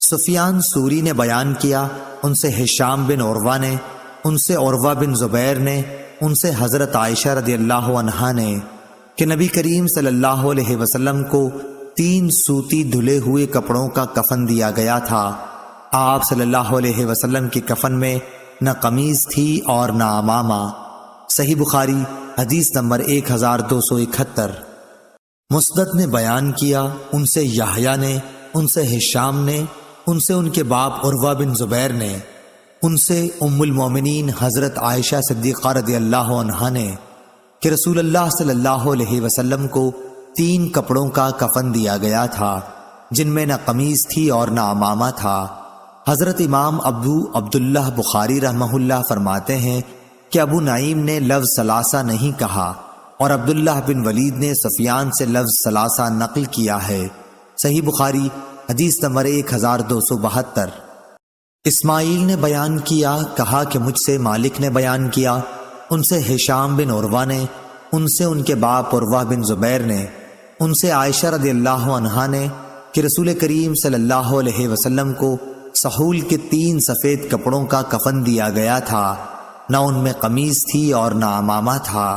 سفیان sorry نے بیان کیا، ان سے ہشام بن عروہ نے، ان سے عروہ بن زبیر نے، ان سے حضرت عائشہ رضی اللہ عنہا نے کہ نبی کریم صلی اللہ علیہ وسلم کو 3 سوتی دھلے ہوئے کپڑوں کا کفن دیا گیا تھا۔ آپ صلی اللہ علیہ وسلم کی کفن میں نہ قمیض تھی اور نہ عمامہ۔ صحیح بخاری حدیث نمبر 1271۔ مسدد نے بیان کیا، ان سے یحییٰ نے، ان سے ہشام نے، ان سے ان کے باپ عروہ بن زبیر نے، ان سے ام المومنین حضرت عائشہ صدیقہ رضی اللہ عنہا نے کہ رسول اللہ صلی اللہ علیہ وسلم کو 3 کپڑوں کا کفن دیا گیا تھا، جن میں نہ قمیض تھی اور نہ عمامہ تھا۔ حضرت امام ابو عبداللہ بخاری رحمہ اللہ فرماتے ہیں کہ ابو نعیم نے لفظ ثلاثہ نہیں کہا اور عبداللہ بن ولید نے سفیان سے لفظ ثلاثہ نقل کیا ہے۔ صحیح بخاری حدیث نمبر 1272۔ اسماعیل نے بیان کیا، کہا کہ مجھ سے مالک نے بیان کیا، ان سے ہشام بن عروہ نے، ان سے ان کے باپ عروہ بن زبیر نے، ان سے عائشہ رضی اللہ عنہا نے کہ رسول کریم صلی اللہ علیہ وسلم کو سحول کے 3 سفید کپڑوں کا کفن دیا گیا تھا، نہ ان میں قمیض تھی اور نہ عمامہ تھا۔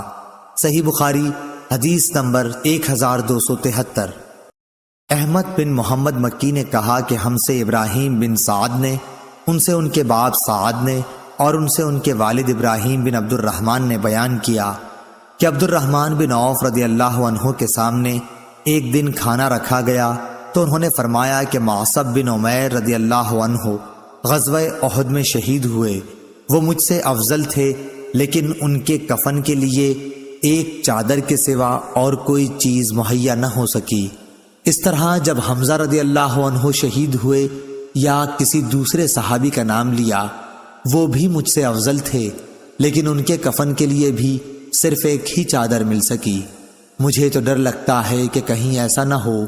صحیح بخاری حدیث نمبر 1273۔ احمد بن محمد مکی نے کہا کہ ہم سے ابراہیم بن سعد نے، ان سے ان کے باپ سعد نے اور ان سے ان کے والد ابراہیم بن عبد الرحمن نے بیان کیا کہ عبد الرحمن بن عوف رضی اللہ عنہ کے سامنے ایک دن کھانا رکھا گیا تو انہوں نے فرمایا کہ معصب بن عمیر رضی اللہ عنہ غزوہ احد میں شہید ہوئے، وہ مجھ سے افضل تھے، لیکن ان کے کفن کے لیے ایک چادر کے سوا اور کوئی چیز مہیا نہ ہو سکی۔ اس طرح جب حمزہ رضی اللہ عنہ شہید ہوئے یا کسی دوسرے صحابی کا نام لیا، وہ بھی مجھ سے افضل تھے، لیکن ان کے کفن کے لیے بھی صرف ایک ہی چادر مل سکی۔ مجھے تو ڈر لگتا ہے کہ کہیں ایسا نہ ہو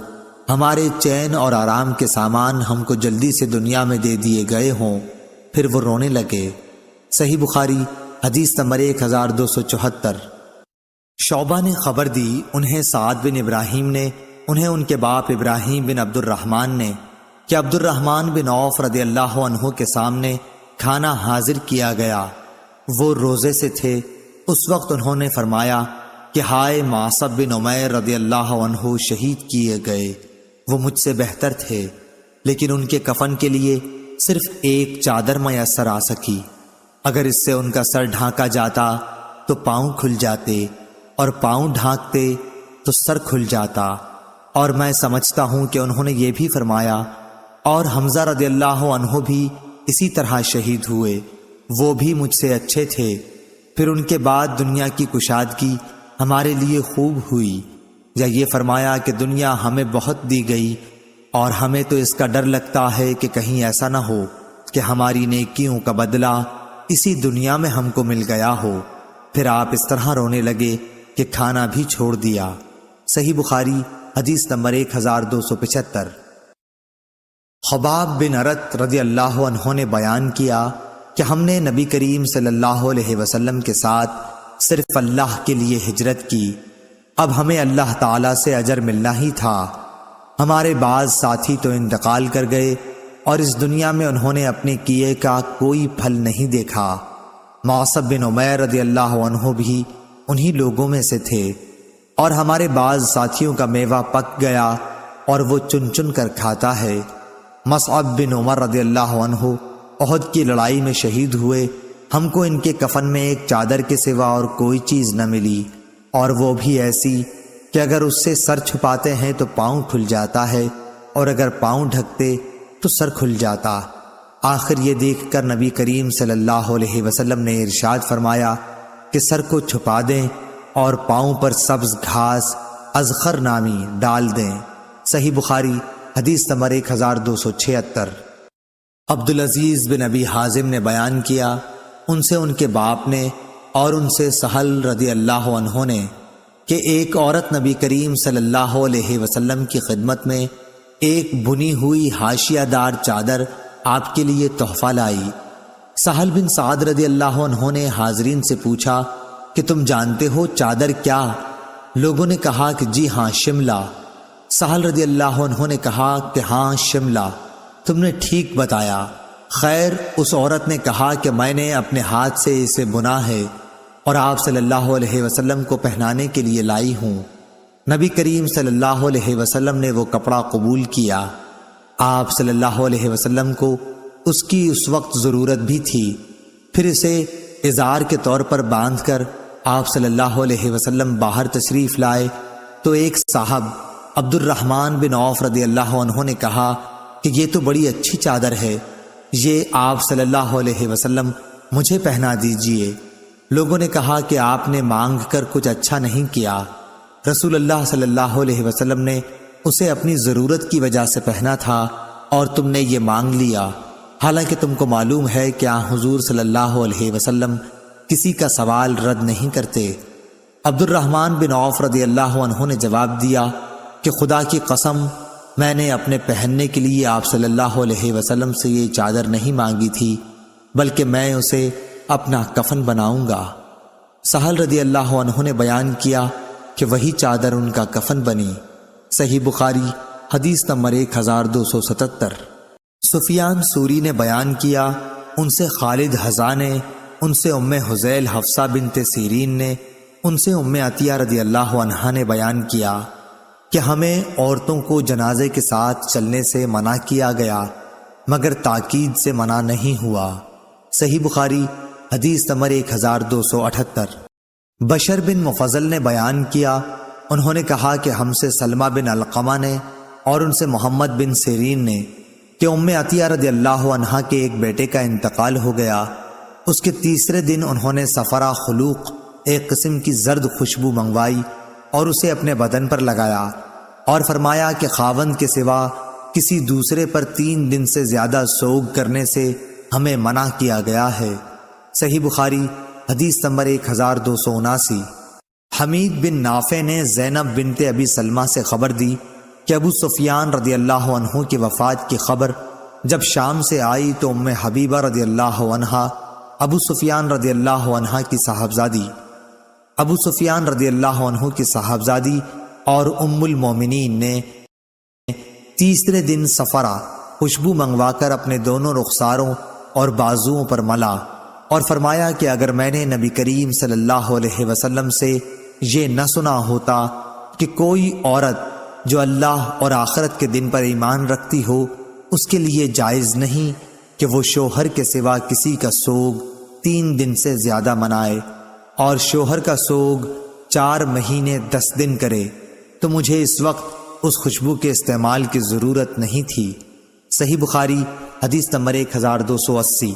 ہمارے چین اور آرام کے سامان ہم کو جلدی سے دنیا میں دے دیے گئے ہوں۔ پھر وہ رونے لگے۔ صحیح بخاری حدیث نمبر 1274۔ شعبہ نے خبر دی، انہیں سعد بن ابراہیم نے، انہیں ان کے باپ ابراہیم بن عبد الرحمن نے کہ عبد الرحمن بن عوف رضی اللہ عنہ کے سامنے کھانا حاضر کیا گیا، وہ روزے سے تھے۔ اس وقت انہوں نے فرمایا کہ ہائے معصب بن عمیر رضی اللہ عنہ شہید کیے گئے، وہ مجھ سے بہتر تھے، لیکن ان کے کفن کے لیے صرف ایک چادر میسر آ سکی۔ اگر اس سے ان کا سر ڈھانکا جاتا تو پاؤں کھل جاتے، اور پاؤں ڈھانکتے تو سر کھل جاتا۔ اور میں سمجھتا ہوں کہ انہوں نے یہ بھی فرمایا، اور حمزہ رضی اللہ عنہ بھی اسی طرح شہید ہوئے، وہ بھی مجھ سے اچھے تھے۔ پھر ان کے بعد دنیا کی کشادگی ہمارے لیے خوب ہوئی، یا یہ فرمایا کہ دنیا ہمیں بہت دی گئی اور ہمیں تو اس کا ڈر لگتا ہے کہ کہیں ایسا نہ ہو کہ ہماری نیکیوں کا بدلہ اسی دنیا میں ہم کو مل گیا ہو۔ پھر آپ اس طرح رونے لگے کہ کھانا بھی چھوڑ دیا۔ صحیح بخاری حدیث نمبر 1275۔ خباب بن ارت رضی اللہ عنہ نے بیان کیا کہ ہم نے نبی کریم صلی اللہ علیہ وسلم کے ساتھ صرف اللہ کے لیے ہجرت کی، اب ہمیں اللہ تعالیٰ سے اجر ملنا ہی تھا۔ ہمارے بعض ساتھی تو انتقال کر گئے اور اس دنیا میں انہوں نے اپنے کیے کا کوئی پھل نہیں دیکھا۔ معصب بن عمیر رضی اللہ عنہ بھی انہی لوگوں میں سے تھے، اور ہمارے بعض ساتھیوں کا میوہ پک گیا اور وہ چن چن کر کھاتا ہے۔ مصعب بن عمر رضی اللہ عنہ احد کی لڑائی میں شہید ہوئے، ہم کو ان کے کفن میں ایک چادر کے سوا اور کوئی چیز نہ ملی، اور وہ بھی ایسی کہ اگر اس سے سر چھپاتے ہیں تو پاؤں کھل جاتا ہے، اور اگر پاؤں ڈھکتے تو سر کھل جاتا۔ آخر یہ دیکھ کر نبی کریم صلی اللہ علیہ وسلم نے ارشاد فرمایا کہ سر کو چھپا دیں اور پاؤں پر سبز گھاس ازخر نامی ڈال دیں۔ صحیح بخاری حدیث نمبر 1276۔ عبدالعزیز بن ابی حازم نے بیان کیا، ان سے ان کے باپ نے اور ان سے سہل رضی اللہ عنہ نے کہ ایک عورت نبی کریم صلی اللہ علیہ وسلم کی خدمت میں ایک بنی ہوئی حاشیہ دار چادر آپ کے لیے تحفہ لائی۔ سہل بن سعد رضی اللہ عنہ نے حاضرین سے پوچھا کہ تم جانتے ہو چادر کیا؟ لوگوں نے کہا کہ جی ہاں، شملہ۔ سہل رضی اللہ عنہ نے کہا کہ ہاں، شملہ۔ تم نے ٹھیک بتایا۔ خیر، اس عورت نے کہا کہ میں نے اپنے ہاتھ سے اسے بنا ہے اور آپ صلی اللہ علیہ وسلم کو پہنانے کے لیے لائی ہوں۔ نبی کریم صلی اللہ علیہ وسلم نے وہ کپڑا قبول کیا۔ آپ صلی اللہ علیہ وسلم کو اس کی اس وقت ضرورت بھی تھی، پھر اسے ازار کے طور پر باندھ کر آپ صلی اللہ علیہ وسلم باہر تشریف لائے تو ایک صاحب عبد الرحمن بن عوف رضی اللہ عنہ نے کہا کہ یہ تو بڑی اچھی چادر ہے، یہ آپ صلی اللہ علیہ وسلم مجھے پہنا دیجئے۔ لوگوں نے کہا کہ آپ نے مانگ کر کچھ اچھا نہیں کیا، رسول اللہ صلی اللہ علیہ وسلم نے اسے اپنی ضرورت کی وجہ سے پہنا تھا اور تم نے یہ مانگ لیا، حالانکہ تم کو معلوم ہے کہ حضور صلی اللہ علیہ وسلم کسی کا سوال رد نہیں کرتے۔ عبد الرحمن بن عوف رضی اللہ عنہ نے جواب دیا کہ خدا کی قسم، میں نے اپنے پہننے کے لیے آپ صلی اللہ علیہ وسلم سے یہ چادر نہیں مانگی تھی، بلکہ میں اسے اپنا کفن بناؤں گا۔ سہل رضی اللہ عنہ نے بیان کیا کہ وہی چادر ان کا کفن بنی۔ صحیح بخاری حدیث نمبر 1277۔ سفیان سوری نے بیان کیا، ان سے خالد حذا نے، ان سے ام حذیل حفصہ بنت سیرین نے، ان سے ام عطیہ رضی اللہ عنہا نے بیان کیا کہ ہمیں عورتوں کو جنازے کے ساتھ چلنے سے منع کیا گیا مگر تاکید سے منع نہیں ہوا۔ صحیح بخاری حدیث نمبر 1278۔ بشر بن مفضل نے بیان کیا، انہوں نے کہا کہ ہم سے سلمہ بن علقمہ نے اور ان سے محمد بن سیرین نے کہ ام عطیہ رضی اللہ عنہا کے ایک بیٹے کا انتقال ہو گیا۔ اس کے تیسرے دن انہوں نے صفرہ خلوق، ایک قسم کی زرد خوشبو منگوائی اور اسے اپنے بدن پر لگایا اور فرمایا کہ خاوند کے سوا کسی دوسرے پر 3 دن سے زیادہ سوگ کرنے سے ہمیں منع کیا گیا ہے۔ صحیح بخاری حدیث نمبر 1279۔ حمید بن نافع نے زینب بنت ابی سلمہ سے خبر دی کہ ابو سفیان رضی اللہ عنہ کی وفات کی خبر جب شام سے آئی تو ام حبیبہ رضی اللہ عنہا ابو سفیان رضی اللہ عنہ کی صاحبزادی اور ام المومنین نے تیسرے دن صفرہ خوشبو منگوا کر اپنے دونوں رخساروں اور بازوؤں پر ملا اور فرمایا کہ اگر میں نے نبی کریم صلی اللہ علیہ وسلم سے یہ نہ سنا ہوتا کہ کوئی عورت جو اللہ اور آخرت کے دن پر ایمان رکھتی ہو اس کے لیے جائز نہیں کہ وہ شوہر کے سوا کسی کا سوگ 3 دن سے زیادہ منائے اور شوہر کا سوگ 4 مہینے 10 دن کرے، تو مجھے اس وقت اس خوشبو کے استعمال کی ضرورت نہیں تھی۔ صحیح بخاری حدیث نمبر 1280۔